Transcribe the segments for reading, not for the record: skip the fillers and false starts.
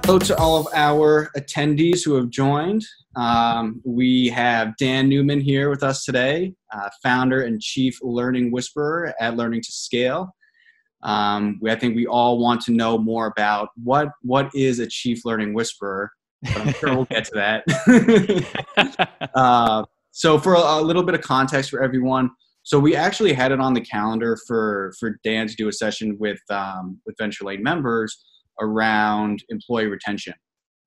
Hello to all of our attendees who have joined. We have Dan Newman here with us today, founder and chief learning whisperer at Learning to Scale. I think we all want to know more about what is a chief learning whisperer, but I'm sure we'll get to that. So for a little bit of context for everyone, so we actually had it on the calendar for Dan to do a session with Venture Lane members around employee retention.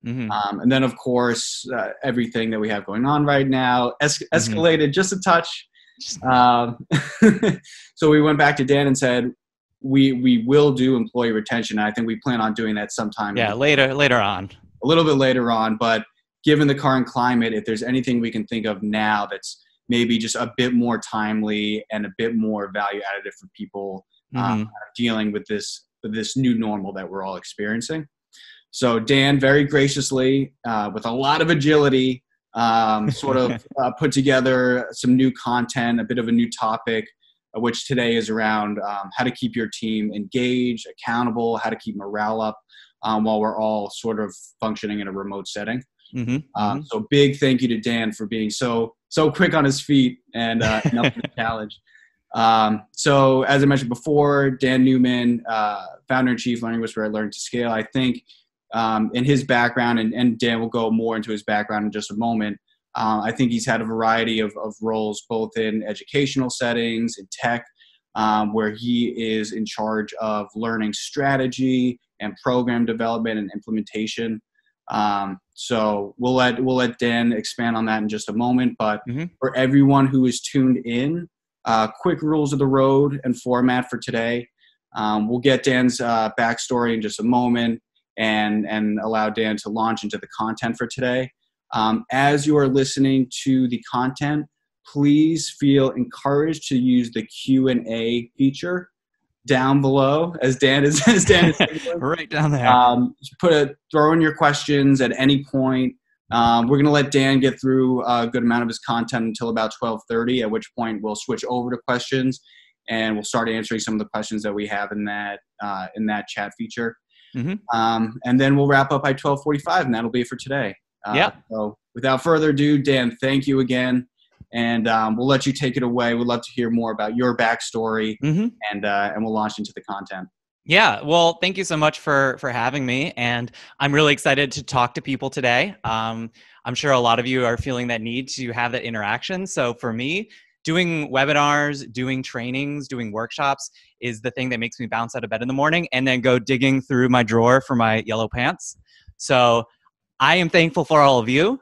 Mm-hmm. And then, of course, everything that we have going on right now escalated just a touch. So we went back to Dan and said, we will do employee retention. I think we plan on doing that sometime. Yeah, later on. A little bit later on. But given the current climate, if there's anything we can think of now that's maybe just a bit more timely and a bit more value additive for people dealing with this new normal that we're all experiencing. So Dan very graciously, with a lot of agility, put together some new content, a bit of a new topic, which today is around how to keep your team engaged, accountable, how to keep morale up while we're all sort of functioning in a remote setting. So big thank you to Dan for being so quick on his feet and up to the challenge. So as I mentioned before, Dan Newman, founder and chief learning whisperer at Learning to Scale. I think in his background, and Dan will go more into his background in just a moment, I think he's had a variety of roles, both in educational settings, in tech, where he is in charge of learning strategy and program development and implementation. So we'll let Dan expand on that in just a moment. But for everyone who is tuned in, quick rules of the road and format for today. We'll get Dan's backstory in just a moment and allow Dan to launch into the content for today. As you are listening to the content, please feel encouraged to use the Q&A feature down below, as Dan is right down there. Throw in your questions at any point. We're going to let Dan get through a good amount of his content until about 12:30, at which point we'll switch over to questions and we'll start answering some of the questions that we have in that chat feature. And then we'll wrap up by 12:45, and that'll be it for today. So without further ado, Dan, thank you again. And we'll let you take it away. We'd love to hear more about your backstory and we'll launch into the content. Yeah, well, thank you so much for having me. And I'm really excited to talk to people today. I'm sure a lot of you are feeling that need to have that interaction. So for me, doing webinars, doing trainings, doing workshops is the thing that makes me bounce out of bed in the morning and then go digging through my drawer for my yellow pants. So I am thankful for all of you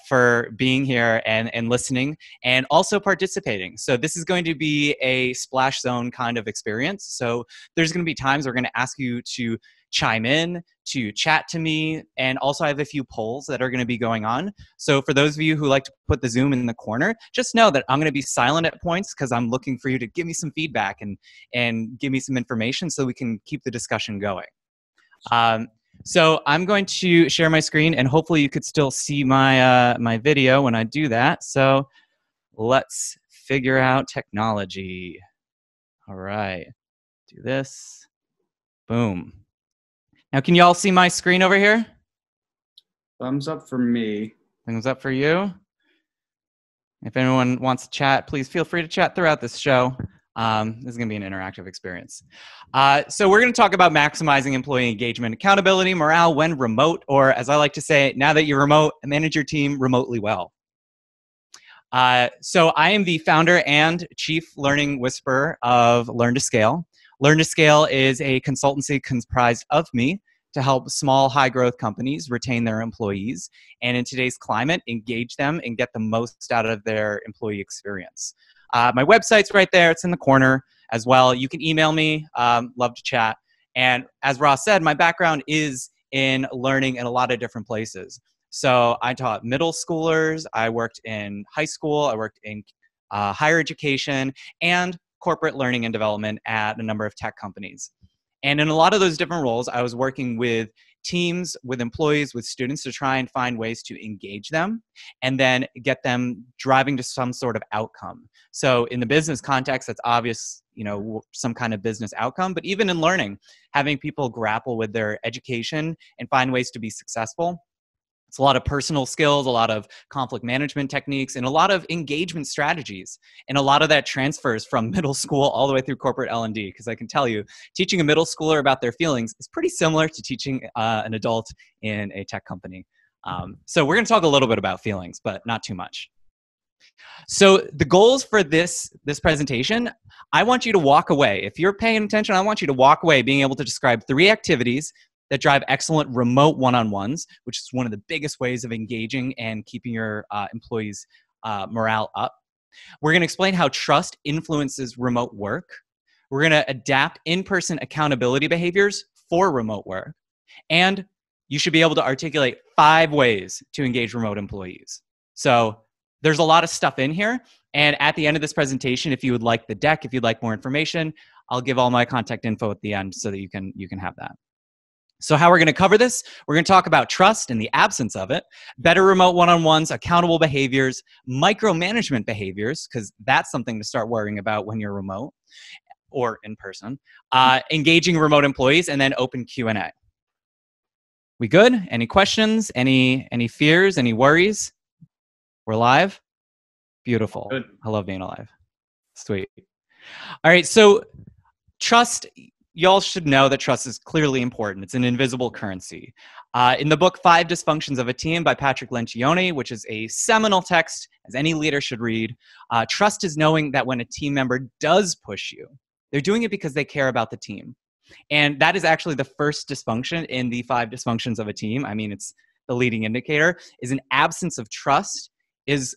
for being here and listening and also participating. So this is going to be a splash zone kind of experience. So there's going to be times we're going to ask you to chime in, to chat to me, and also I have a few polls that are going to be going on. So for those of you who like to put the Zoom in the corner, just know that I'm going to be silent at points because I'm looking for you to give me some feedback and give me some information so we can keep the discussion going. So I'm going to share my screen, and hopefully you could still see my my video when I do that. So let's figure out technology. All right, do this. Boom. Now, can you all see my screen over here? Thumbs up for me. Thumbs up for you. If anyone wants to chat, please feel free to chat throughout this show. This is going to be an interactive experience. So we're going to talk about maximizing employee engagement, accountability, morale when remote, or as I like to say, now that you're remote, manage your team remotely well. So I am the founder and chief learning whisperer of Learn to Scale. Learn to Scale is a consultancy comprised of me to help small, high-growth companies retain their employees, and in today's climate, engage them and get the most out of their employee experience. My website's right there. It's in the corner as well. You can email me. Love to chat. And as Ross said, my background is in learning in a lot of different places. So I taught middle schoolers. I worked in high school. I worked in higher education and corporate learning and development at a number of tech companies. And in a lot of those different roles, I was working with teams, with employees, with students to try and find ways to engage them and then get them driving to some sort of outcome. So in the business context, that's obvious, some kind of business outcome, but even in learning, having people grapple with their education and find ways to be successful. It's a lot of personal skills, a lot of conflict management techniques, and a lot of engagement strategies. And a lot of that transfers from middle school all the way through corporate L&D, because I can tell you, teaching a middle schooler about their feelings is pretty similar to teaching an adult in a tech company. So we're going to talk a little bit about feelings, but not too much. So the goals for this presentation, I want you to walk away. If you're paying attention, I want you to walk away being able to describe 3 activities that drive excellent remote one-on-ones, which is one of the biggest ways of engaging and keeping your employees' morale up. We're going to explain how trust influences remote work. We're going to adapt in-person accountability behaviors for remote work. And you should be able to articulate 5 ways to engage remote employees. So there's a lot of stuff in here. And at the end of this presentation, if you would like the deck, if you'd like more information, I'll give all my contact info at the end so that you can have that. So how we're going to cover this, we're going to talk about trust and the absence of it, better remote one-on-ones, accountable behaviors, micromanagement behaviors, because that's something to start worrying about when you're remote or in person, engaging remote employees, and then open Q&A. We good? Any questions? Any fears? Any worries? We're live? Beautiful. Good. I love being alive. Sweet. All right, so trust. Y'all should know that trust is clearly important. It's an invisible currency. In the book, 5 Dysfunctions of a Team by Patrick Lencioni, which is a seminal text, as any leader should read, trust is knowing that when a team member does push you, they're doing it because they care about the team. And that is actually the first dysfunction in the 5 Dysfunctions of a Team. I mean, it's the leading indicator, is an absence of trust is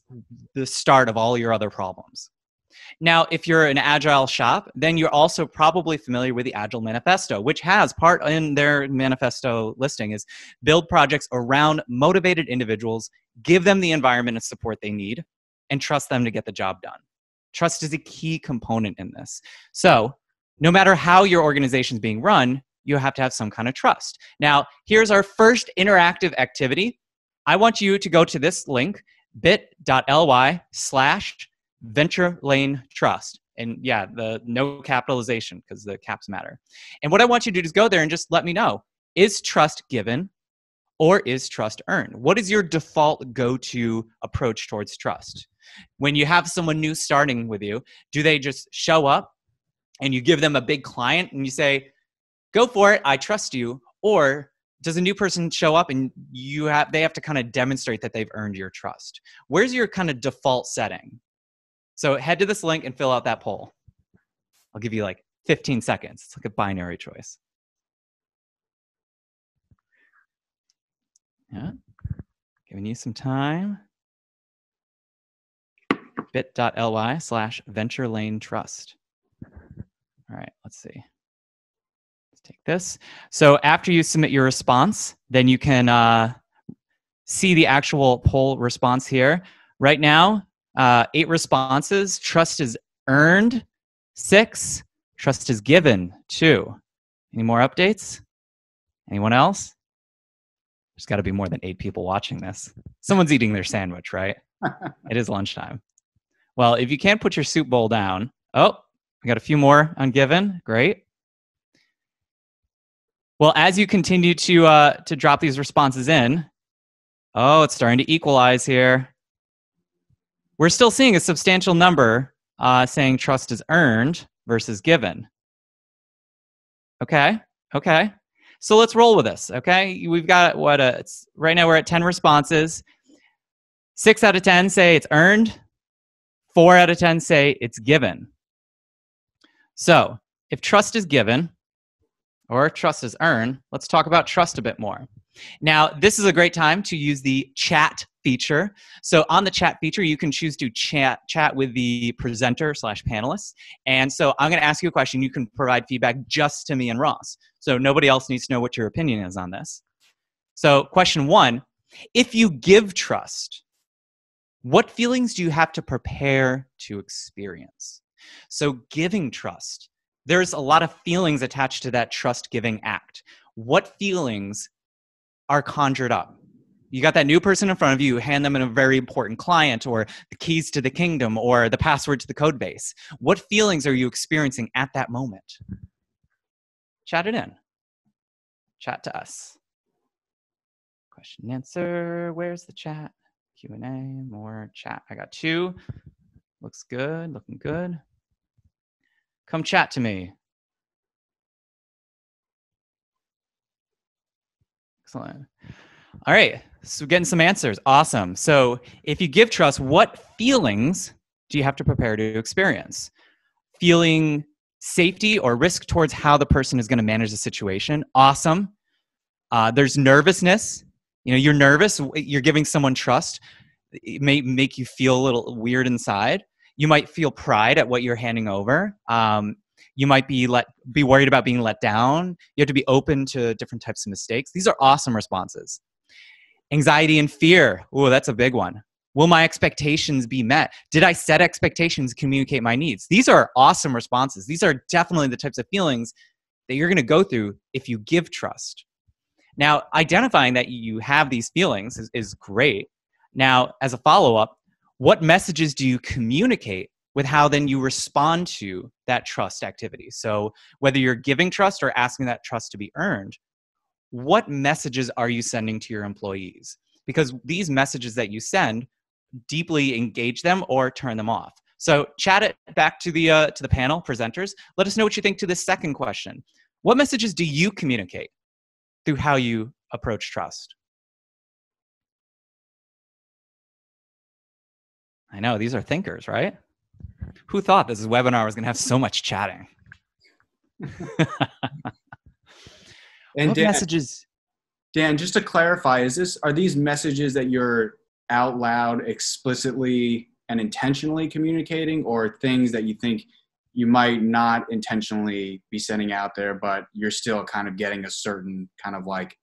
the start of all your other problems. Now, if you're an agile shop, then you're also probably familiar with the Agile Manifesto, which has part in their manifesto listing is build projects around motivated individuals, give them the environment and support they need, and trust them to get the job done. Trust is a key component in this. So no matter how your organization is being run, you have to have some kind of trust. Now, here's our first interactive activity. I want you to go to this link, bit.ly/Venture Lane Trust. And yeah, the no capitalization because the caps matter. And what I want you to do is go there and just let me know, is trust given or is trust earned? What is your default go-to approach towards trust? When you have someone new starting with you, do they just show up and you give them a big client and you say, go for it, I trust you? Or does a new person show up and they have to kind of demonstrate that they've earned your trust? Where's your kind of default setting? So head to this link and fill out that poll. I'll give you like 15 seconds. It's like a binary choice. Yeah, giving you some time. bit.ly/Venture Lane Trust. All right, let's see. Let's take this. So after you submit your response, then you can see the actual poll response here. Right now, 8 responses. Trust is earned, 6. Trust is given, 2. Any more updates? Anyone else? There's got to be more than 8 people watching this. Someone's eating their sandwich, right? It is lunchtime. Well, if you can't put your soup bowl down, oh, we got a few more ungiven. Great. Well, as you continue to drop these responses in, oh, it's starting to equalize here. We're still seeing a substantial number saying trust is earned versus given. Okay. So let's roll with this, okay? We've got right now we're at 10 responses. 6 out of 10 say it's earned. 4 out of 10 say it's given. So if trust is given or trust is earned, let's talk about trust a bit more. Now, this is a great time to use the chat feature. So on the chat feature, you can choose to chat with the presenter / panelists. And so I'm going to ask you a question. You can provide feedback just to me and Ross. So nobody else needs to know what your opinion is on this. So question 1, if you give trust, what feelings do you have to prepare to experience? So giving trust, there's a lot of feelings attached to that trust giving act. What feelings are conjured up? You got that new person in front of you, hand them a very important client or the keys to the kingdom or the password to the code base. What feelings are you experiencing at that moment? Chat it in. Chat to us. Question and answer. Where's the chat? Q&A, more chat. I got 2. Looks good, looking good. Come chat to me. Excellent. All right, so we're getting some answers. Awesome. So if you give trust, what feelings do you have to prepare to experience? Feeling safety or risk towards how the person is going to manage the situation. Awesome. There's nervousness. You know, you're nervous. You're giving someone trust. It may make you feel a little weird inside. You might feel pride at what you're handing over. You might be worried about being let down. You have to be open to different types of mistakes. These are awesome responses. Anxiety and fear. Oh, that's a big one. Will my expectations be met? Did I set expectations, communicate my needs? These are awesome responses. These are definitely the types of feelings that you're going to go through if you give trust. Now, identifying that you have these feelings is great. Now, as a follow-up, what messages do you communicate with how then you respond to that trust activity? So whether you're giving trust or asking that trust to be earned, what messages are you sending to your employees? Because these messages that you send deeply engage them or turn them off. So chat it back to the panel presenters. Let us know what you think to this second question. What messages do you communicate through how you approach trust? I know, these are thinkers, right? Who thought this webinar was going to have so much chatting? And what messages? Dan, just to clarify, are these messages that you're out loud explicitly and intentionally communicating, or things that you think you might not intentionally be sending out there, but you're still kind of getting a certain kind of like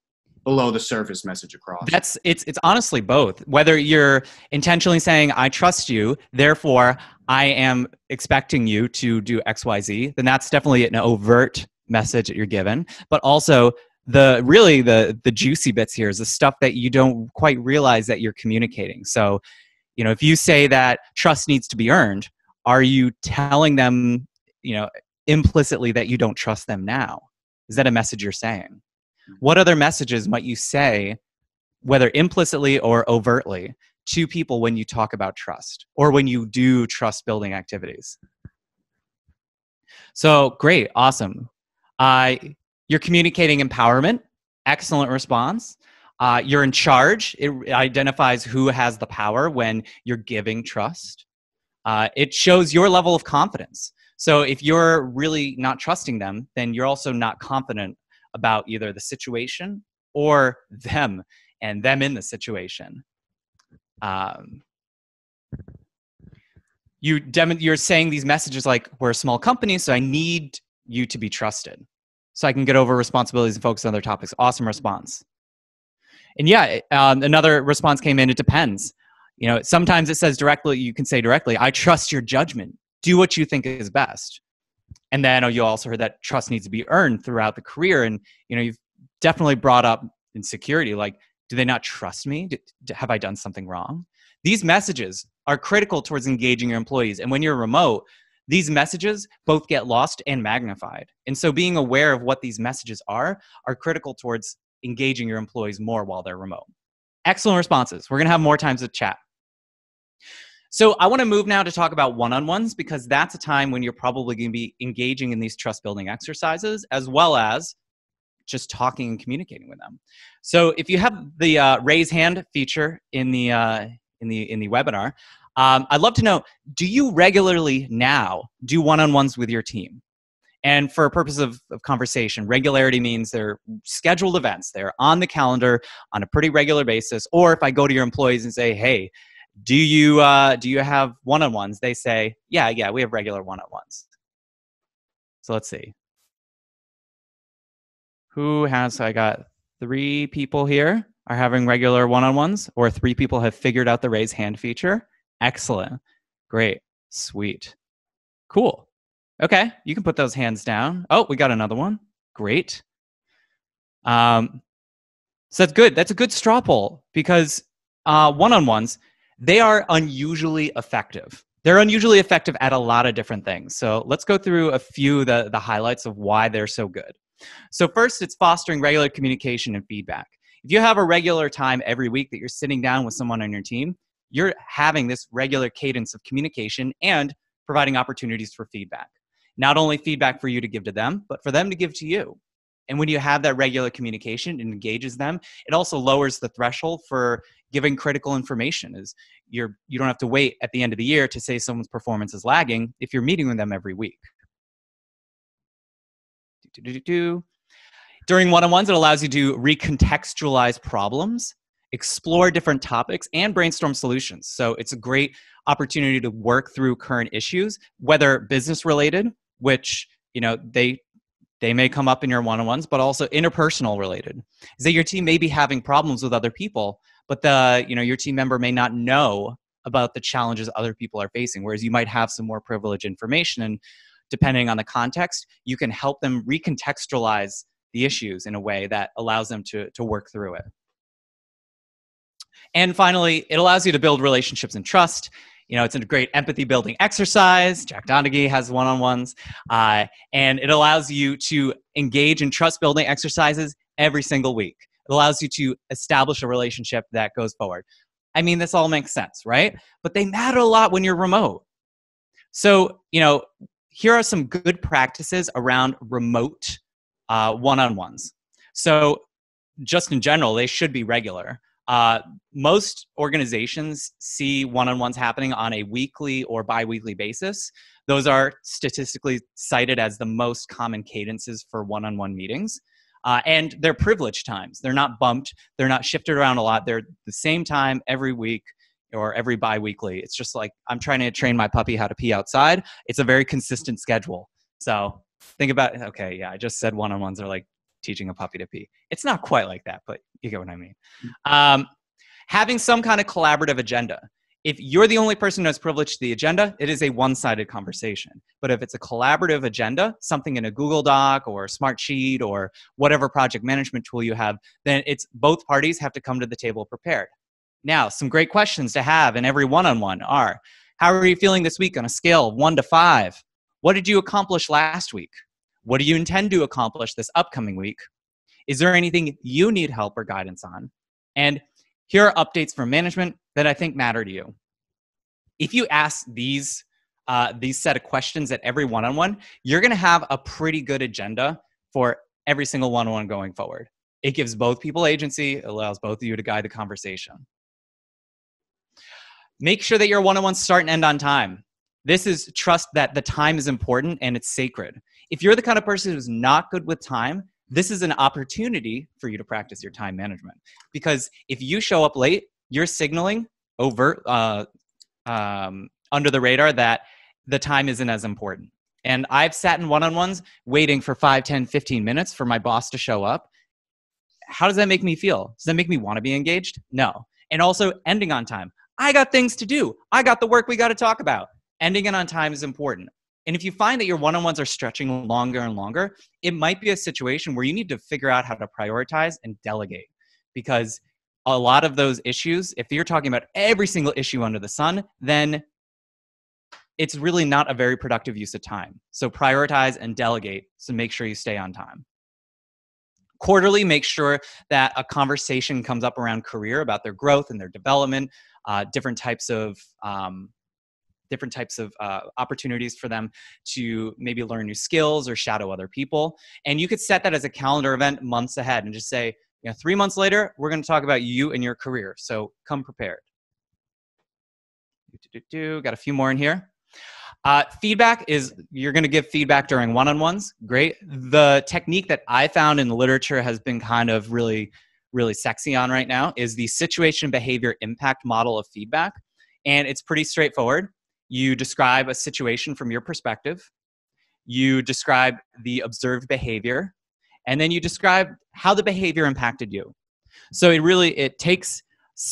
below the surface message across? It's honestly both. Whether you're intentionally saying, I trust you, therefore I am expecting you to do XYZ, then that's definitely an overt message that you're given. But also the juicy bits here is the stuff that you don't quite realize that you're communicating. So, you know, if you say that trust needs to be earned, are you telling them, you know, implicitly that you don't trust them now? Is that a message you're saying? What other messages might you say, whether implicitly or overtly, to people when you talk about trust or when you do trust building activities? So great, awesome. You're communicating empowerment, excellent response. You're in charge. It identifies who has the power when you're giving trust. It shows your level of confidence. So if you're really not trusting them, then you're also not confident about either the situation or them and them in the situation. You're saying these messages like, we're a small company, so I need you to be trusted so I can get over responsibilities and focus on other topics. Awesome response. And yeah, another response came in, it depends. You know, sometimes it says directly, you can say directly, I trust your judgment. Do what you think is best. And then you also heard that trust needs to be earned throughout the career. And, you know, you've definitely brought up insecurity. Like, do they not trust me? Have I done something wrong? These messages are critical towards engaging your employees. And when you're remote, these messages both get lost and magnified. And so being aware of what these messages are critical towards engaging your employees more while they're remote. Excellent responses. We're going to have more times to chat. So I want to move now to talk about one-on-ones, because that's a time when you're probably going to be engaging in these trust building exercises, as well as just talking and communicating with them. So if you have the raise hand feature in the webinar, I'd love to know, do you regularly now do one-on-ones with your team? And for a purpose of conversation, regularity means they're scheduled events. They're on the calendar on a pretty regular basis. Or if I go to your employees and say, hey, do you have one-on-ones? They say, yeah, we have regular one-on-ones. So let's see. I got 3 people here are having regular one-on-ones, or 3 people have figured out the raise hand feature. Excellent. Great. Sweet. Cool. Okay, you can put those hands down. Oh, we got another one. Great. So that's good. That's a good straw poll because one-on-ones, they are unusually effective. They're unusually effective at a lot of different things. So let's go through a few of the highlights of why they're so good. So first, it's fostering regular communication and feedback. If you have a regular time every week that you're sitting down with someone on your team, you're having this regular cadence of communication and providing opportunities for feedback. Not only feedback for you to give to them, but for them to give to you. And when you have that regular communication, it engages them. It also lowers the threshold for giving critical information. You don't have to wait at the end of the year to say someone's performance is lagging if you're meeting with them every week. During one-on-ones, it allows you to recontextualize problems, explore different topics, and brainstorm solutions. So it's a great opportunity to work through current issues, whether business related, which they may come up in your one-on-ones, but also interpersonal related. Is that your team may be having problems with other people, but your team member may not know about the challenges other people are facing, whereas you might have some more privileged information, and depending on the context, you can help them recontextualize the issues in a way that allows them to work through it. And finally, it allows you to build relationships and trust. It's a great empathy building exercise. Jack Donaghy has one-on-ones. And it allows you to engage in trust building exercises every single week. It allows you to establish a relationship that goes forward. I mean, this all makes sense, right? But they matter a lot when you're remote. So, here are some good practices around remote one-on-ones. So just in general, they should be regular. Most organizations see one-on-ones happening on a weekly or bi-weekly basis. Those are statistically cited as the most common cadences for one-on-one meetings. And they're privileged times. They're not bumped. They're not shifted around a lot. They're the same time every week or every bi-weekly. It's just like I'm trying to train my puppy how to pee outside. It's a very consistent schedule. So think about, okay, yeah, I just said one-on-ones are like teaching a puppy to pee. It's not quite like that, but you get what I mean. Having some kind of collaborative agenda. If you're the only person who has privilege to the agenda, it is a one-sided conversation. But if it's a collaborative agenda, something in a Google Doc or a Smartsheet or whatever project management tool you have, then it's both parties have to come to the table prepared. Now, some great questions to have in every one-on-one are, how are you feeling this week on a scale of 1 to 5? What did you accomplish last week? What do you intend to accomplish this upcoming week? Is there anything you need help or guidance on? And here are updates from management that I think matter to you. If you ask these set of questions at every one-on-one, you're going to have a pretty good agenda for every single one-on-one going forward. It gives both people agency. It allows both of you to guide the conversation. Make sure that your one-on-ones start and end on time. This is trust that the time is important and it's sacred. If you're the kind of person who's not good with time, this is an opportunity for you to practice your time management. Because if you show up late, you're signaling under the radar that the time isn't as important. And I've sat in one-on-ones waiting for 5, 10, 15 minutes for my boss to show up. How does that make me feel? Does that make me want to be engaged? No. And also ending on time. I got things to do. I got the work we got to talk about. Ending it on time is important. And if you find that your one-on-ones are stretching longer and longer, it might be a situation where you need to figure out how to prioritize and delegate. Because a lot of those issues, if you're talking about every single issue under the sun, then it's really not a very productive use of time. So prioritize and delegate to make sure you stay on time. Quarterly, make sure that a conversation comes up around career, about their growth and their development, different types of opportunities for them to maybe learn new skills or shadow other people. And you could set that as a calendar event months ahead and just say, 3 months later, we're going to talk about you and your career. So come prepared. Got a few more in here. Feedback is, you're going to give feedback during one-on-ones. Great. The technique that I found in the literature has been kind of really, really sexy on right now is the situation behavior impact model of feedback. And it's pretty straightforward. You describe a situation from your perspective. You describe the observed behavior. And then you describe how the behavior impacted you. So it takes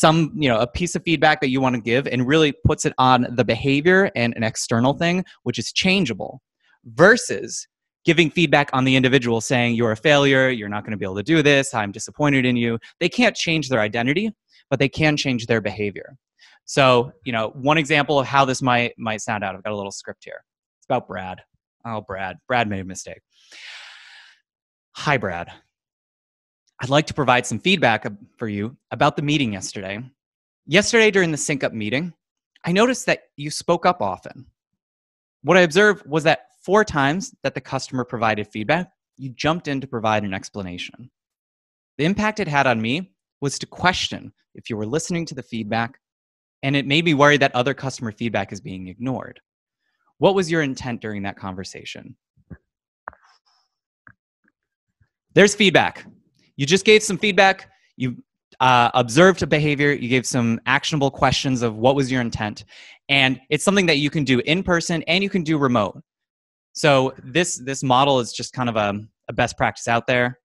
a piece of feedback that you want to give and really puts it on the behavior and an external thing, which is changeable. versus giving feedback on the individual saying, you're a failure, you're not going to be able to do this, I'm disappointed in you. They can't change their identity, but they can change their behavior. So, one example of how this might sound out, I've got a little script here. It's about Brad. Oh, Brad made a mistake. Hi, Brad. I'd like to provide some feedback for you about the meeting yesterday. Yesterday during the sync up meeting, I noticed that you spoke up often. What I observed was that 4 times that the customer provided feedback, you jumped in to provide an explanation. The impact it had on me was to question if you were listening to the feedback, and it made me worry that other customer feedback is being ignored. What was your intent during that conversation? There's feedback. You just gave some feedback. You observed a behavior. You gave some actionable questions of what was your intent. And it's something that you can do in person and you can do remote. So this model is just kind of a best practice out there.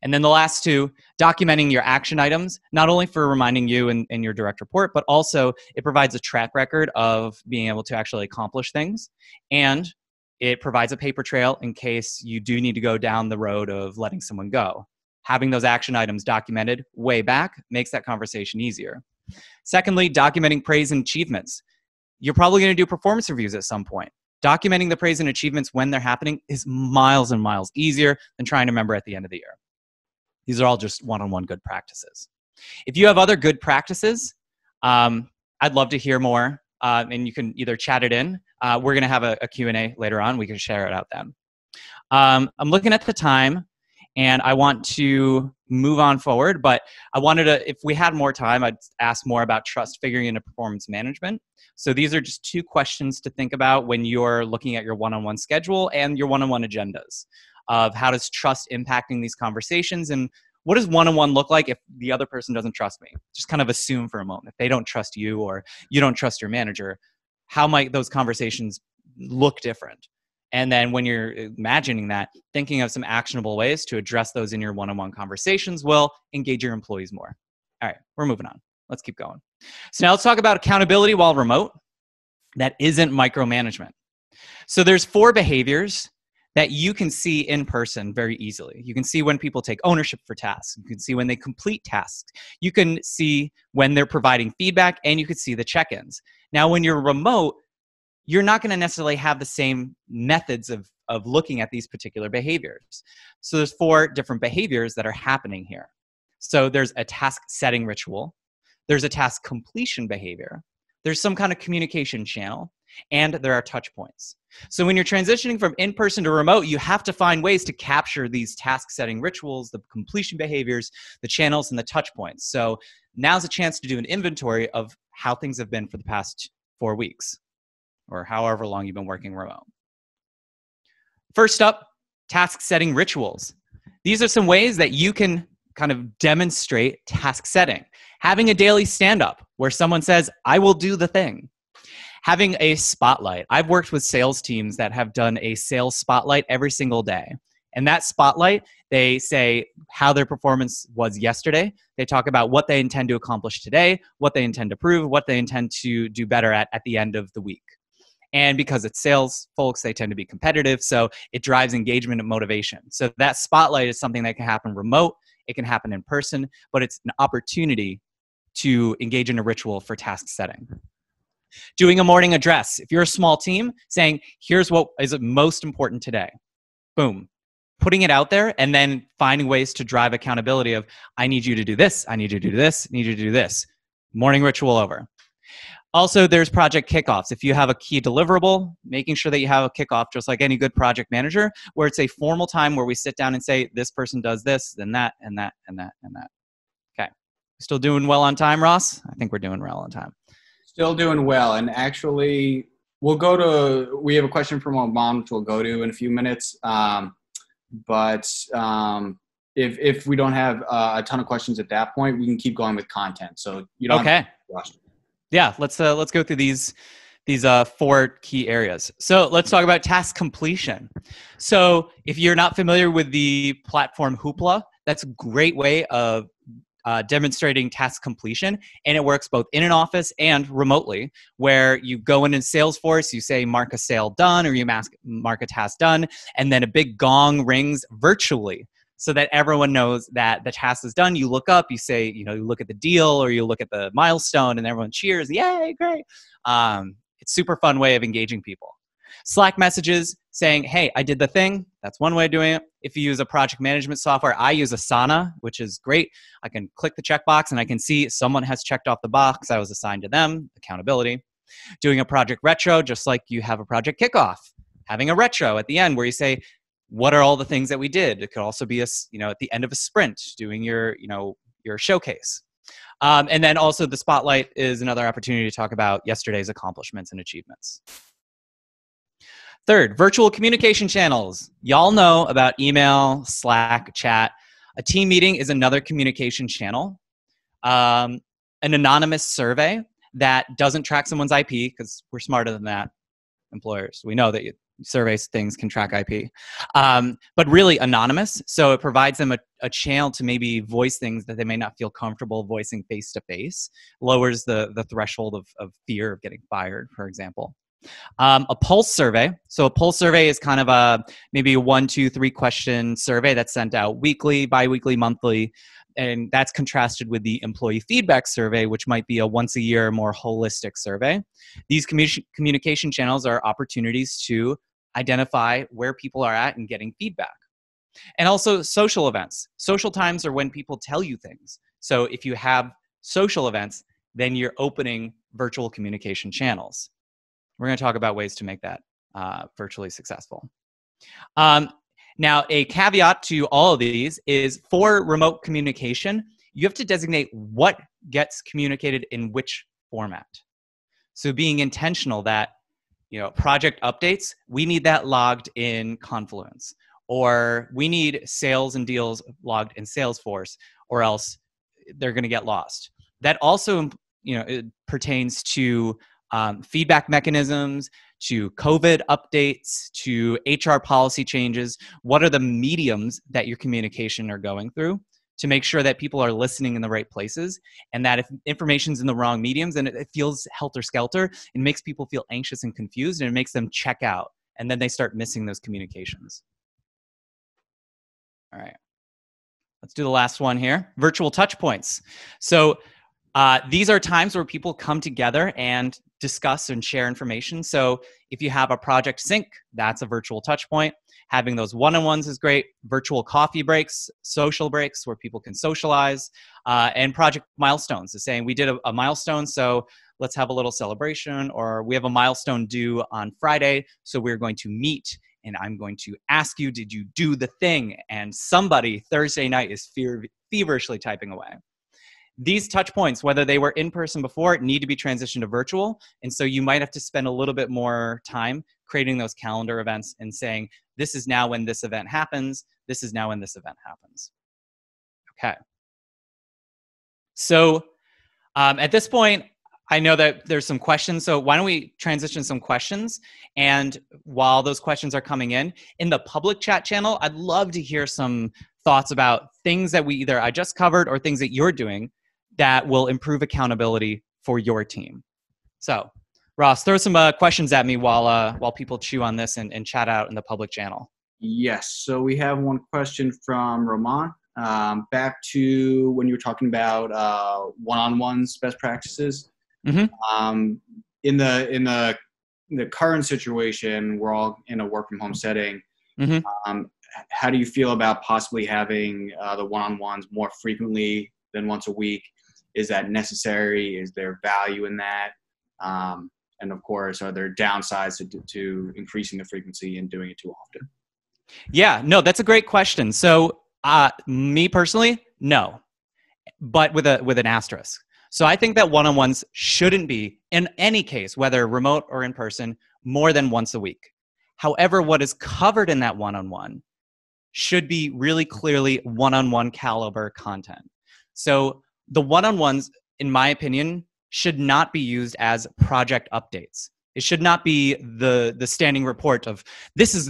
And then the last 2, documenting your action items, not only for reminding you in your direct report, but also it provides a track record of being able to actually accomplish things. And it provides a paper trail in case you do need to go down the road of letting someone go. Having those action items documented way back makes that conversation easier. Secondly, documenting praise and achievements. You're probably going to do performance reviews at some point. Documenting the praise and achievements when they're happening is miles and miles easier than trying to remember at the end of the year. These are all just one-on-one good practices. If you have other good practices, I'd love to hear more, and you can either chat it in. We're going to have a Q&A later on. We can share it out then. I'm looking at the time, and I want to move on forward, but I wanted to, if we had more time, I'd ask more about trust figuring into performance management. So these are just 2 questions to think about when you're looking at your one-on-one schedule and your one-on-one agendas of how does trust impacting these conversations, and what does one-on-one look like if the other person doesn't trust me? Just kind of assume for a moment. If they don't trust you or you don't trust your manager, how might those conversations look different? And then when you're imagining that, thinking of some actionable ways to address those in your one-on-one conversations will engage your employees more. All right, we're moving on. Let's keep going. So now let's talk about accountability while remote. That isn't micromanagement. So there's 4 behaviors that you can see in person very easily. You can see when people take ownership for tasks. You can see when they complete tasks. You can see when they're providing feedback, and you can see the check-ins. Now, when you're remote, you're not going to necessarily have the same methods of looking at these particular behaviors. So there's 4 different behaviors that are happening here. So there's a task setting ritual. There's a task completion behavior. There's some kind of communication channel, and there are touch points. So when you're transitioning from in-person to remote, you have to find ways to capture these task setting rituals, the completion behaviors, the channels, and the touch points. So now's a chance to do an inventory of how things have been for the past 4 weeks or however long you've been working remote. First up, task setting rituals. These are some ways that you can kind of demonstrate task setting. Having a daily stand-up where someone says, I will do the thing. Having a spotlight. I've worked with sales teams that have done a sales spotlight every single day. And that spotlight, they say how their performance was yesterday. They talk about what they intend to accomplish today, what they intend to prove, what they intend to do better at the end of the week. And because it's sales folks, they tend to be competitive. So it drives engagement and motivation. So that spotlight is something that can happen remote. It can happen in person, but it's an opportunity to engage in a ritual for task setting. Doing a morning address. If you're a small team, saying, here's what is most important today. Boom. Putting it out there and then finding ways to drive accountability of, I need you to do this, I need you to do this, I need you to do this. Morning ritual over. Also, there's project kickoffs. If you have a key deliverable, making sure that you have a kickoff, just like any good project manager, where it's a formal time where we sit down and say, this person does this, then that, and that, and that, and that. Okay. Still doing well on time, Ross? I think we're doing well on time. Still doing well. And actually, we have a question from our mom, which we'll go to in a few minutes. But if we don't have a ton of questions at that point, we can keep going with content. So you don't have to rush. Yeah, let's go through these 4 key areas. So let's talk about task completion. So if you're not familiar with the platform Hoopla, that's a great way of demonstrating task completion, and it works both in an office and remotely, where you go in Salesforce, you say mark a sale done, or you mark a task done, and then a big gong rings virtually so that everyone knows that the task is done. You look up, you say, you look at the deal or you look at the milestone, and everyone cheers, yay, great. It's super fun way of engaging people. Slack messages saying, hey, I did the thing. That's one way of doing it. If you use a project management software, I use Asana, which is great. I can click the checkbox and I can see someone has checked off the box. I was assigned to them, accountability. Doing a project retro, just like you have a project kickoff. Having a retro at the end where you say, what are all the things that we did? It could also be at the end of a sprint, doing your showcase. And then also the spotlight is another opportunity to talk about yesterday's accomplishments and achievements. Third, virtual communication channels. Y'all know about email, Slack, chat. A team meeting is another communication channel. An anonymous survey that doesn't track someone's IP, because we're smarter than that, employers. We know that surveys things can track IP, but really anonymous. So it provides them a channel to maybe voice things that they may not feel comfortable voicing face-to-face, lowers the threshold of fear of getting fired, for example. A pulse survey. So a pulse survey is kind of maybe a 1, 2, 3 question survey that's sent out weekly, bi-weekly, monthly. And that's contrasted with the employee feedback survey, which might be a once a year, more holistic survey. These communication channels are opportunities to identify where people are at and getting feedback. And also social events. Social times are when people tell you things. So if you have social events, then you're opening virtual communication channels. We're going to talk about ways to make that virtually successful. Now, a caveat to all of these is for remote communication, you have to designate what gets communicated in which format. So being intentional that, project updates, we need that logged in Confluence, or we need sales and deals logged in Salesforce, or else they're going to get lost. That also, it pertains to feedback mechanisms, to COVID updates, to HR policy changes. What are the mediums that your communication are going through to make sure that people are listening in the right places, and that if information's in the wrong mediums and it feels helter-skelter, it makes people feel anxious and confused, and it makes them check out, and then they start missing those communications. All right. Let's do the last one here. Virtual touchpoints. So these are times where people come together and discuss and share information. So if you have a project sync, that's a virtual touch point. Having those one-on-ones is great. Virtual coffee breaks, social breaks where people can socialize, and project milestones is saying we did a milestone, so let's have a little celebration, or we have a milestone due on Friday, so we're going to meet and I'm going to ask you, did you do the thing? And somebody Thursday night is feverishly typing away. These touch points, whether they were in person before, need to be transitioned to virtual. And so you might have to spend a little bit more time creating those calendar events and saying, this is now when this event happens. This is now when this event happens. Okay. So at this point, I know that there's some questions. So why don't we transition some questions? And while those questions are coming in the public chat channel, I'd love to hear some thoughts about things that I just covered, or things that you're doing that will improve accountability for your team. So Ross, throw some questions at me while people chew on this and chat out in the public channel. Yes. So we have one question from Roman. Back to when you were talking about one-on-ones best practices. Mm-hmm. In the current situation, we're all in a work from home setting. Mm-hmm. How do you feel about possibly having the one-on-ones more frequently than once a week? Is that necessary? Is there value in that? And of course, are there downsides to increasing the frequency and doing it too often? Yeah, no, that's a great question. So me personally, no, but with an asterisk. So I think that one-on-ones shouldn't be, in any case, whether remote or in person, more than once a week. However, what is covered in that one-on-one should be really clearly one-on-one caliber content. So the one-on-ones, in my opinion, should not be used as project updates. It should not be the standing report of, this is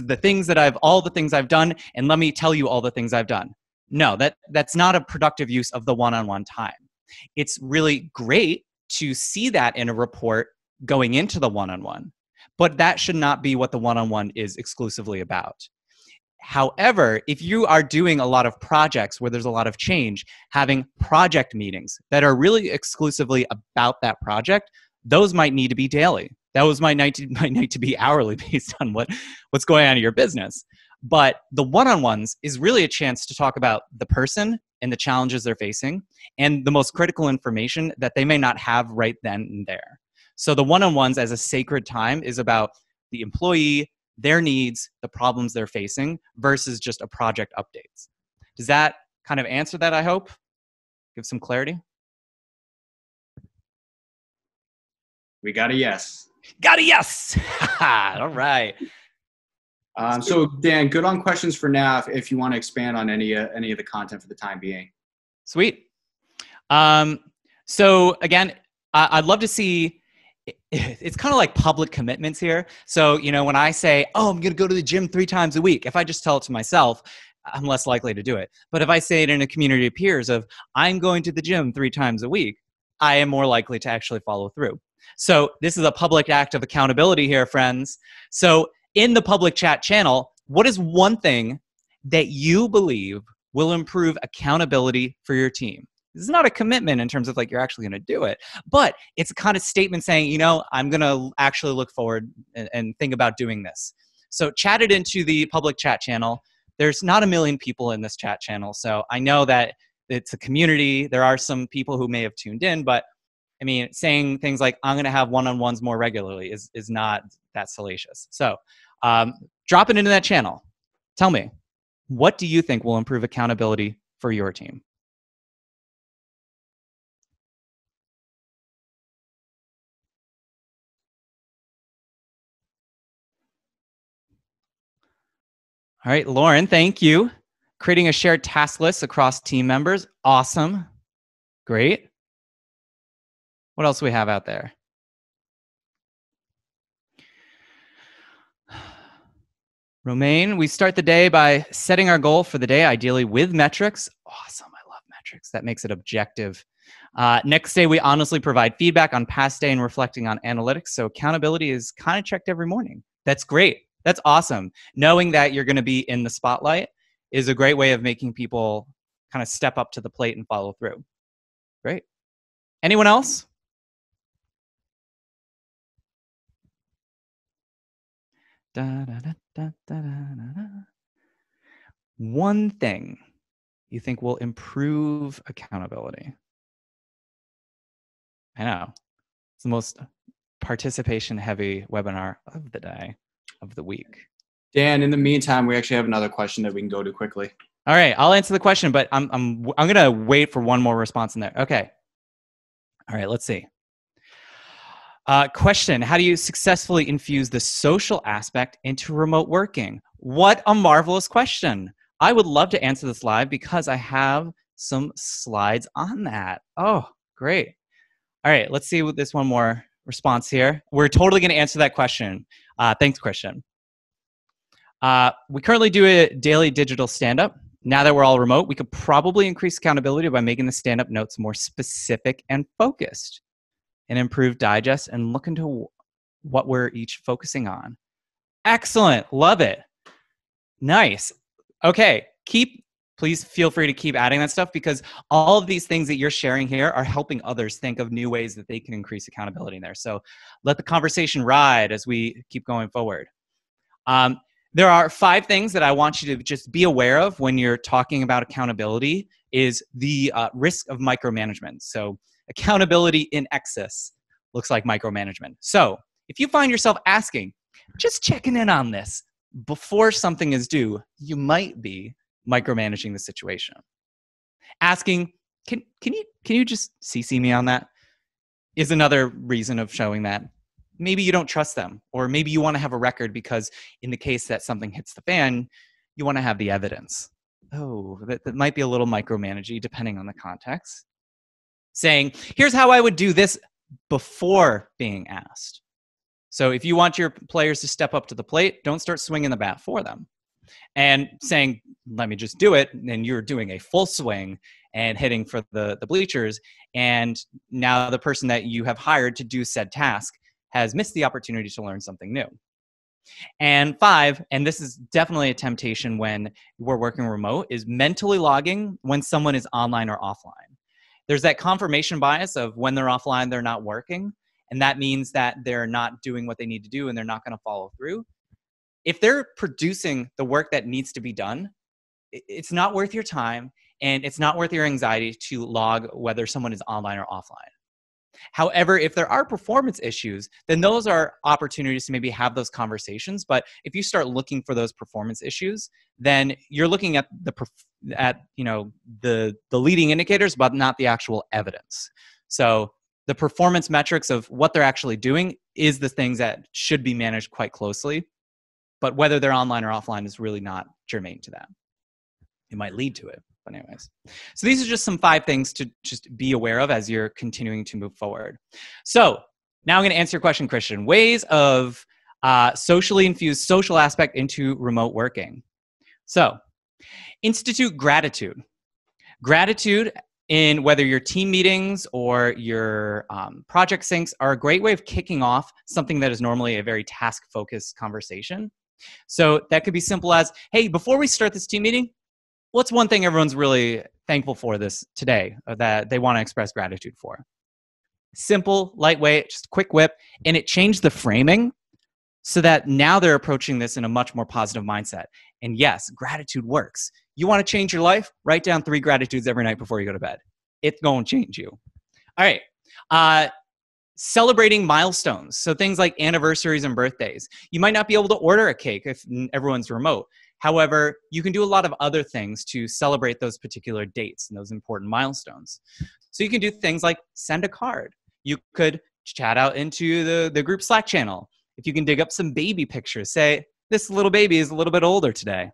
all the things I've done, and let me tell you all the things I've done. No, that's not a productive use of the one-on-one time. It's really great to see that in a report going into the one-on-one, but that should not be what the one-on-one is exclusively about. However, if you are doing a lot of projects where there's a lot of change, having project meetings that are really exclusively about that project, those might need to be daily. Those might need to be hourly based on what's going on in your business. But the one-on-ones is really a chance to talk about the person and the challenges they're facing and the most critical information that they may not have right then and there. So the one-on-ones as a sacred time is about the employee, their needs, the problems they're facing versus just a project updates. Does that kind of answer that, I hope? Give some clarity? We got a yes. Got a yes! All right. So Dan, good on questions for now. If you want to expand on any of the content for the time being. Sweet. So again, I'd love to see, it's kind of like public commitments here. So, when I say, oh, I'm going to go to the gym 3 times a week, if I just tell it to myself, I'm less likely to do it. But if I say it in a community of peers of, I'm going to the gym 3 times a week, I am more likely to actually follow through. So this is a public act of accountability here, friends. So in the public chat channel, what is one thing that you believe will improve accountability for your team? This is not a commitment in terms of like you're actually going to do it, but it's a kind of statement saying, I'm going to actually look forward and think about doing this. So chat it into the public chat channel. There's not 1 million people in this chat channel, so I know that it's a community. There are some people who may have tuned in, but I mean, saying things like, I'm going to have one-on-ones more regularly is not that salacious. So drop it into that channel. Tell me, what do you think will improve accountability for your team? All right, Lauren, thank you. Creating a shared task list across team members. Awesome. Great. What else do we have out there? Romaine, we start the day by setting our goal for the day, ideally with metrics. Awesome. I love metrics. That makes it objective. Next day, we honestly provide feedback on past day and reflecting on analytics. So accountability is kind of checked every morning. That's great. That's awesome. Knowing that you're going to be in the spotlight is a great way of making people kind of step up to the plate and follow through. Great. Anyone else? One thing you think will improve accountability? I know. It's the most participation-heavy webinar of the day, of the week. Dan, in the meantime, we actually have another question that we can go to quickly. All right, I'll answer the question, but I'm gonna wait for one more response in there. Okay. All right, let's see. Question, how do you successfully infuse the social aspect into remote working? What a marvelous question. I would love to answer this live because I have some slides on that. Oh, great. All right, let's see this one more response here. We're totally going to answer that question. Thanks, Christian. We currently do a daily digital stand-up. Now that we're all remote, we could probably increase accountability by making the stand-up notes more specific and focused, and improve digest and look into what we're each focusing on. Excellent. Love it. Nice. Okay. Please feel free to keep adding that stuff because all of these things that you're sharing here are helping others think of new ways that they can increase accountability in there. So let the conversation ride as we keep going forward. There are 5 things that I want you to just be aware of when you're talking about accountability is the risk of micromanagement. So accountability in excess looks like micromanagement. So if you find yourself asking, just checking in on this before something is due, you might be micromanaging the situation. Asking, can you just CC me on that is another reason of showing that maybe you don't trust them, or maybe you want to have a record because in the case that something hits the fan, you want to have the evidence. Oh, that might be a little micromanaging depending on the context. Saying, here's how I would do this before being asked. So if you want your players to step up to the plate, don't start swinging the bat for them. and saying, let me just do it. And you're doing a full swing and hitting for the bleachers. And now the person that you have hired to do said task has missed the opportunity to learn something new. And 5, and this is definitely a temptation when we're working remote, is mentally logging when someone is online or offline. There's that confirmation bias of when they're offline, they're not working. And that means that they're not doing what they need to do and they're not going to follow through. If they're producing the work that needs to be done, it's not worth your time and it's not worth your anxiety to log whether someone is online or offline. However, if there are performance issues, then those are opportunities to maybe have those conversations. But if you start looking for those performance issues, then you're looking at the leading indicators, but not the actual evidence. So the performance metrics of what they're actually doing is the things that should be managed quite closely. But whether they're online or offline is really not germane to that. It might lead to it. But anyways, so these are just some 5 things to just be aware of as you're continuing to move forward. So now I'm going to answer your question, Christian. Ways of socially infused social aspect into remote working. So institute gratitude. Gratitude in whether your team meetings or your project syncs are a great way of kicking off something that is normally a very task-focused conversation. So that could be simple as, hey, before we start this team meeting, what's one thing everyone's really thankful for this today or that they want to express gratitude for? Simple, lightweight, just a quick whip. And it changed the framing so that now they're approaching this in a much more positive mindset. And yes, gratitude works. You want to change your life? Write down 3 gratitudes every night before you go to bed. It's going to change you. All right. Celebrating milestones. So things like anniversaries and birthdays. You might not be able to order a cake if everyone's remote. However, you can do a lot of other things to celebrate those particular dates and those important milestones. So you can do things like send a card. You could chat out into the group Slack channel. If you can dig up some baby pictures, say, this little baby is a little bit older today.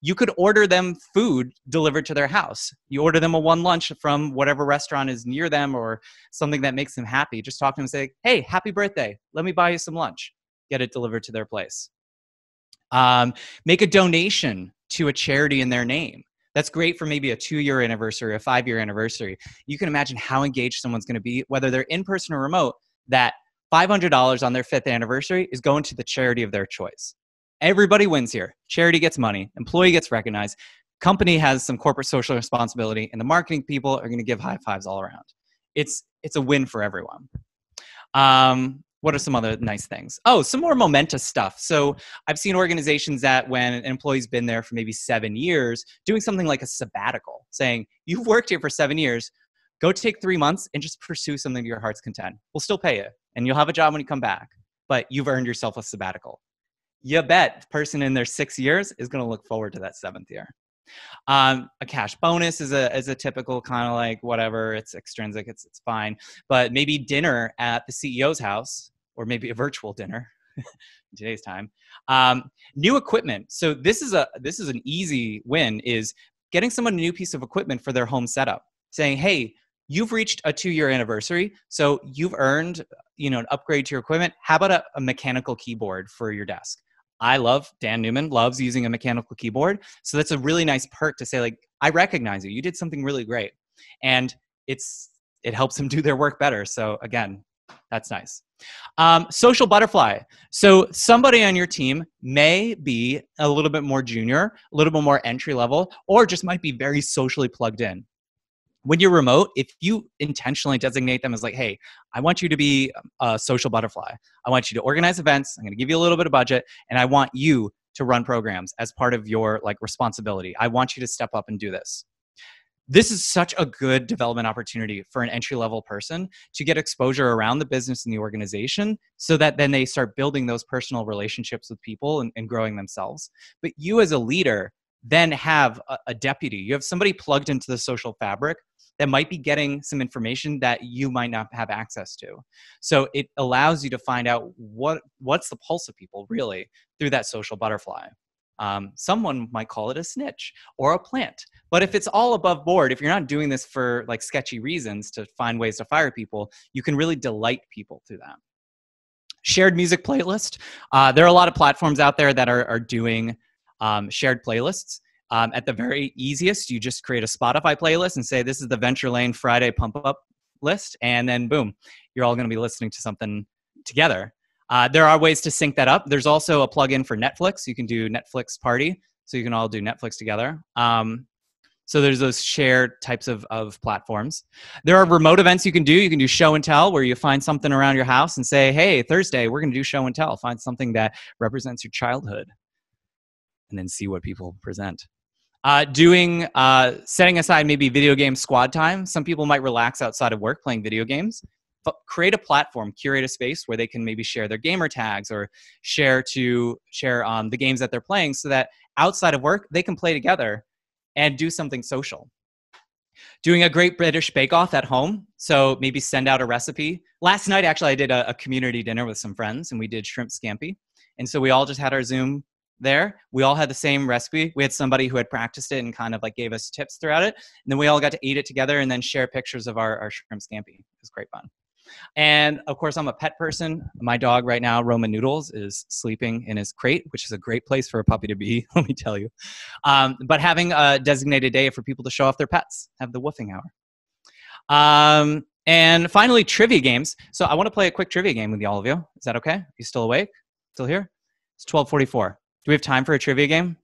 You could order them food delivered to their house. You order them a 1 lunch from whatever restaurant is near them or something that makes them happy. Just talk to them and say, hey, happy birthday. Let me buy you some lunch. Get it delivered to their place. Make a donation to a charity in their name. That's great for maybe a 2-year anniversary, a 5-year anniversary. You can imagine how engaged someone's going to be, whether they're in person or remote, that $500 on their 5th anniversary is going to the charity of their choice. Everybody wins here. Charity gets money. Employee gets recognized. Company has some corporate social responsibility, and the marketing people are going to give high fives all around. It's a win for everyone. What are some other nice things? Oh, some more momentous stuff. So I've seen organizations that when an employee's been there for maybe 7 years, doing something like a sabbatical, saying, you've worked here for 7 years, go take 3 months and just pursue something to your heart's content. We'll still pay you, and you'll have a job when you come back, but you've earned yourself a sabbatical. You bet the person in their 6 years is going to look forward to that 7th year. A cash bonus is a typical kind of like whatever, it's extrinsic, it's fine. But maybe dinner at the CEO's house, or maybe a virtual dinner in today's time. New equipment. So this is an easy win, is getting someone a new piece of equipment for their home setup. Saying, hey, you've reached a 2-year anniversary, so you've earned an upgrade to your equipment. How about a mechanical keyboard for your desk? Dan Newman loves using a mechanical keyboard. So that's a really nice perk to say, like, I recognize you. You did something really great. And it helps them do their work better. So again, that's nice. Social butterfly. So somebody on your team may be a little bit more junior, a little bit more entry level, or just might be very socially plugged in. When you're remote, if you intentionally designate them as like, hey, I want you to be a social butterfly. I want you to organize events. I'm going to give you a little bit of budget, and I want you to run programs as part of your responsibility. I want you to step up and do this. This is such a good development opportunity for an entry-level person to get exposure around the business and the organization so that then they start building those personal relationships with people and growing themselves. But you as a leader then have a deputy. You have somebody plugged into the social fabric that might be getting some information that you might not have access to. So it allows you to find out what's the pulse of people really through that social butterfly. Someone might call it a snitch or a plant. But if it's all above board, if you're not doing this for sketchy reasons to find ways to fire people, you can really delight people through that. Shared music playlist. There are a lot of platforms out there that are doing shared playlists. At the very easiest, you just create a Spotify playlist and say, this is the Venture Lane Friday Pump Up list. And then boom, you're all going to be listening to something together. There are ways to sync that up. There's also a plugin for Netflix. You can do Netflix Party, so you can all do Netflix together. So there's those shared types of platforms. There are remote events you can do. You can do show and tell, where you find something around your house and say, hey, Thursday, we're going to do show and tell. Find something that represents your childhood and then see what people present. Setting aside maybe video game squad time. Some people might relax outside of work playing video games. But create a platform, curate a space where they can maybe share their gamer tags or share the games that they're playing, so that outside of work, they can play together and do something social. Doing a Great British Bake Off at home. So maybe send out a recipe. Last night, actually, I did a community dinner with some friends, and we did shrimp scampi. And so we all just had our Zoom there. We all had the same recipe. We had somebody who had practiced it and kind of like gave us tips throughout it. And then we all got to eat it together and then share pictures of our shrimp scampi. It was great fun. And of course, I'm a pet person. My dog right now, Roman Noodles, is sleeping in his crate, which is a great place for a puppy to be, let me tell you. But having a designated day for people to show off their pets, have the woofing hour. And finally, trivia games. So I want to play a quick trivia game with all of you. Is that okay? Are you still awake? Still here? It's 12:44. Do we have time for a trivia game?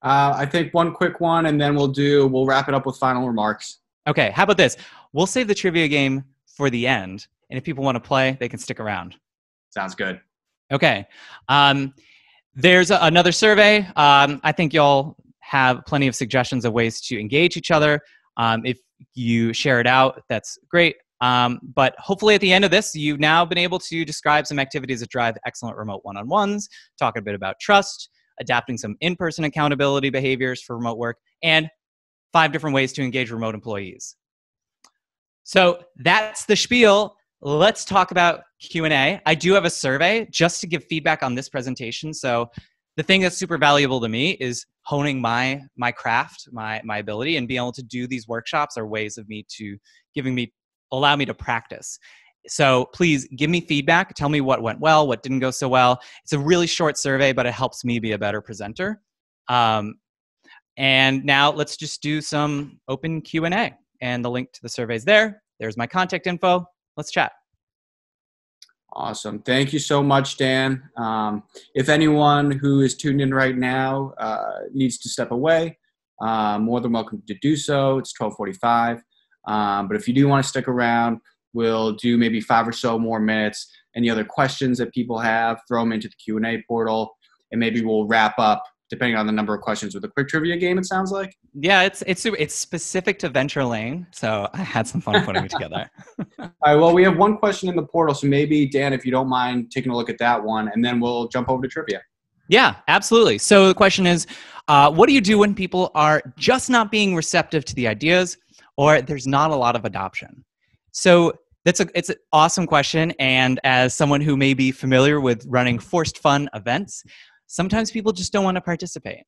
I think one quick one, and then we'll wrap it up with final remarks. Okay, how about this? We'll save the trivia game for the end. And if people want to play, they can stick around. Sounds good. Okay. There's another survey. I think y'all have plenty of suggestions of ways to engage each other. If you share it out, that's great. But hopefully at the end of this, you've now been able to describe some activities that drive excellent remote one-on-ones, talk a bit about trust, adapting some in-person accountability behaviors for remote work, and 5 different ways to engage remote employees. So that's the spiel. Let's talk about Q&A. I do have a survey just to give feedback on this presentation. So the thing that's super valuable to me is honing my craft, my ability, and being able to do these workshops are ways of allow me to practice. So please give me feedback. Tell me what went well, what didn't go so well. It's a really short survey, but it helps me be a better presenter. And now let's just do some open Q&A. And the link to the survey is there. There's my contact info. Let's chat. Awesome. Thank you so much, Dan. If anyone who is tuned in right now needs to step away, more than welcome to do so. It's 12:45. But if you do want to stick around, we'll do maybe 5 or so more minutes. Any other questions that people have, throw them into the Q&A portal, and maybe we'll wrap up, depending on the number of questions, with a quick trivia game, it sounds like. Yeah, it's specific to Venture Lane, so I had some fun putting it together. All right, well, we have one question in the portal, so maybe, Dan, if you don't mind taking a look at that one, and then we'll jump over to trivia. Yeah, absolutely. So the question is, what do you do when people are just not being receptive to the ideas, or there's not a lot of adoption? So it's an awesome question, and as someone who may be familiar with running forced fun events, sometimes people just don't want to participate.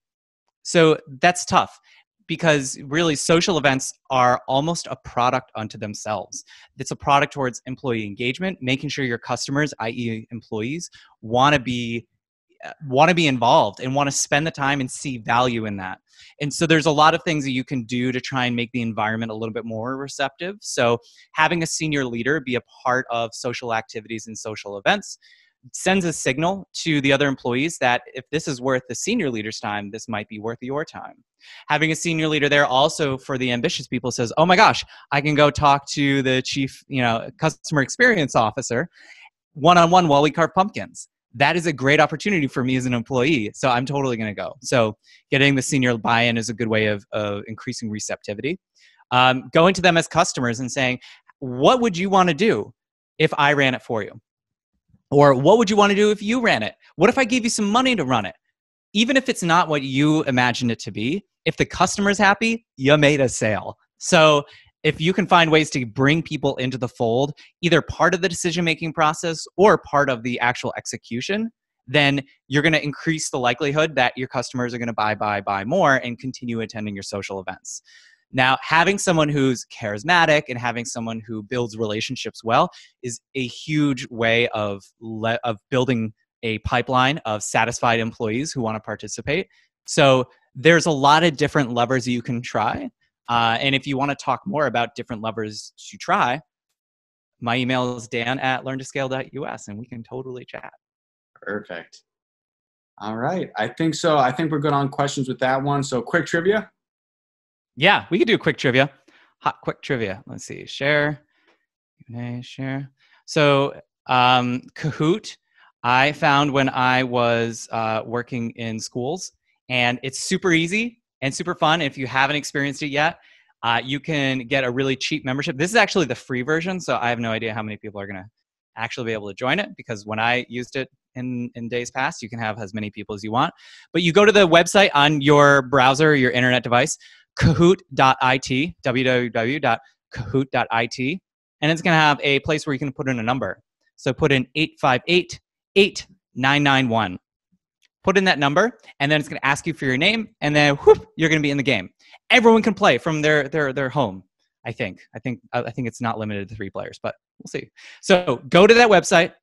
So that's tough, because really social events are almost a product unto themselves. It's a product towards employee engagement, making sure your customers, i.e. employees, want to be involved and want to spend the time and see value in that. And so there's a lot of things that you can do to try and make the environment a little bit more receptive. So having a senior leader be a part of social activities and social events sends a signal to the other employees that if this is worth the senior leader's time, this might be worth your time. Having a senior leader there also, for the ambitious people, says, oh my gosh, I can go talk to the chief, customer experience officer one-on-one while we carve pumpkins. That is a great opportunity for me as an employee. So I'm totally going to go. So getting the senior buy-in is a good way of increasing receptivity. Going to them as customers and saying, what would you want to do if I ran it for you? Or what would you want to do if you ran it? What if I gave you some money to run it? Even if it's not what you imagined it to be, if the customer's happy, you made a sale. So if you can find ways to bring people into the fold, either part of the decision-making process or part of the actual execution, then you're going to increase the likelihood that your customers are going to buy more and continue attending your social events. Now, having someone who's charismatic and having someone who builds relationships well is a huge way of building a pipeline of satisfied employees who want to participate. So there's a lot of different levers you can try. And if you want to talk more about different levers to try, my email is dan@learntoscale.us, and we can totally chat. Perfect. All right. I think so. I think we're good on questions with that one. So quick trivia. Yeah, we could do a quick trivia. Hot quick trivia. Let's see. Share. So Kahoot, I found when I was working in schools, and it's super easy and super fun. If you haven't experienced it yet, you can get a really cheap membership. This is actually the free version, so I have no idea how many people are going to actually be able to join it, because when I used it in days past, you can have as many people as you want. But you go to the website on your browser or your internet device, kahoot.it, www.kahoot.it, and it's going to have a place where you can put in a number. So put in 858-8991. Put in that number, and then it's going to ask you for your name, and then whoop, you're going to be in the game. Everyone can play from their home. I think it's not limited to 3 players, but we'll see. So go to that website,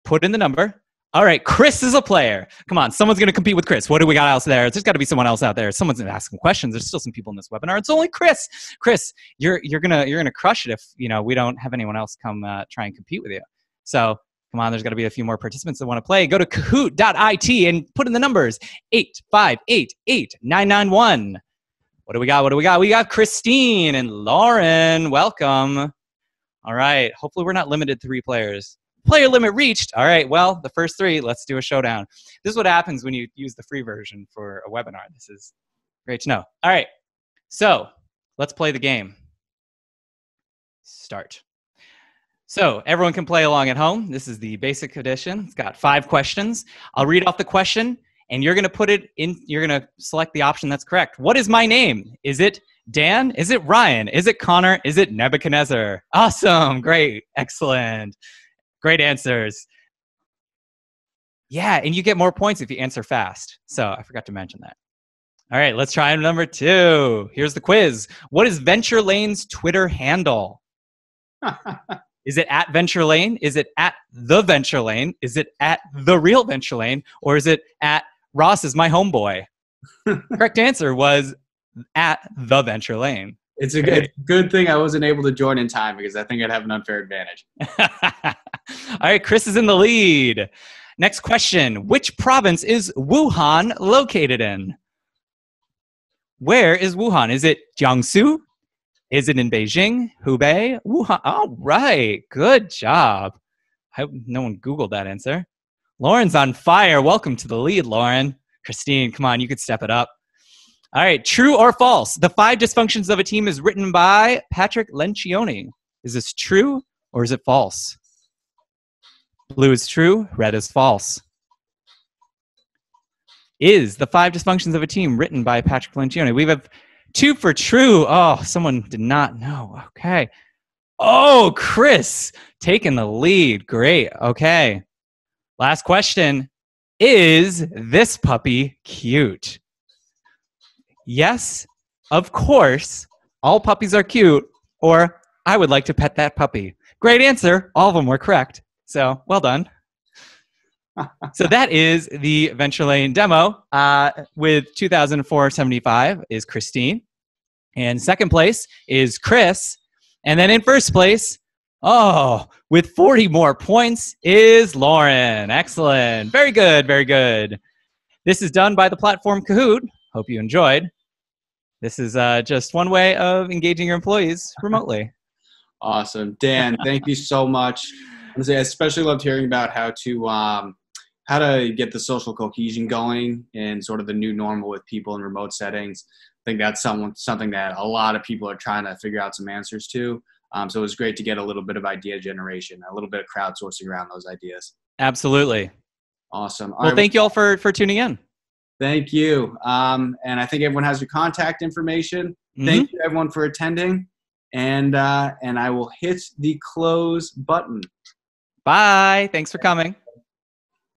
put in the number. All right, Chris is a player. Come on, someone's going to compete with Chris. What do we got else there? There's got to be someone else out there. Someone's going to ask some questions. There's still some people in this webinar. It's only Chris. Chris, you're gonna crush it if we don't have anyone else come try and compete with you. So come on, there's got to be a few more participants that want to play. Go to kahoot.it and put in the numbers 858-8991. What do we got? We got Christine and Lauren. Welcome. All right. Hopefully we're not limited to 3 players. Player limit reached. All right. Well, the first 3, let's do a showdown. This is what happens when you use the free version for a webinar. This is great to know. All right. So let's play the game. Start. So everyone can play along at home. This is the basic edition. It's got 5 questions. I'll read off the question, and you're going to put it in. You're going to select the option that's correct. What is my name? Is it Dan? Is it Ryan? Is it Connor? Is it Nebuchadnezzar? Awesome. Great. Excellent. Great answers. Yeah, and you get more points if you answer fast. So I forgot to mention that. All right, let's try number 2. Here's the quiz. What is Venture Lane's Twitter handle? Is it @Venture Lane? Is it @The Venture Lane? Is it @The Real Venture Lane? Or is it @Ross is my homeboy? Correct answer was @The Venture Lane. It's a good thing I wasn't able to join in time, because I think I'd have an unfair advantage. All right, Chris is in the lead. Next question. Which province is Wuhan located in? Where is Wuhan? Is it Jiangsu? Is it in Beijing, Hubei, Wuhan? All right, good job. I hope no one Googled that answer. Lauren's on fire. Welcome to the lead, Lauren. Christine, come on, you could step it up. All right, true or false? The 5 Dysfunctions of a Team is written by Patrick Lencioni. Is this true or is it false? Blue is true, red is false. Is the 5 Dysfunctions of a Team written by Patrick Lencioni? We have 2 for true. Oh, someone did not know. Okay. Oh, Chris taking the lead. Great. Okay. Last question. Is this puppy cute? Yes, of course. All puppies are cute. Or I would like to pet that puppy. Great answer. All of them were correct. So well done. So that is the Venture Lane demo. With 2,475 is Christine. And second place is Chris. And then in first place, with 40 more points is Lauren. Excellent. Very good. Very good. This is done by the platform Kahoot. Hope you enjoyed. This is just one way of engaging your employees remotely. Awesome. Dan, thank you so much. I especially loved hearing about how to get the social cohesion going in sort of the new normal with people in remote settings. I think that's something that a lot of people are trying to figure out some answers to. So it was great to get a little bit of idea generation, a little bit of crowdsourcing around those ideas. Absolutely. Awesome. Well, thank you all for tuning in. Thank you. And I think everyone has your contact information. Mm-hmm. Thank you, everyone, for attending. And I will hit the close button. Bye. Thanks for coming.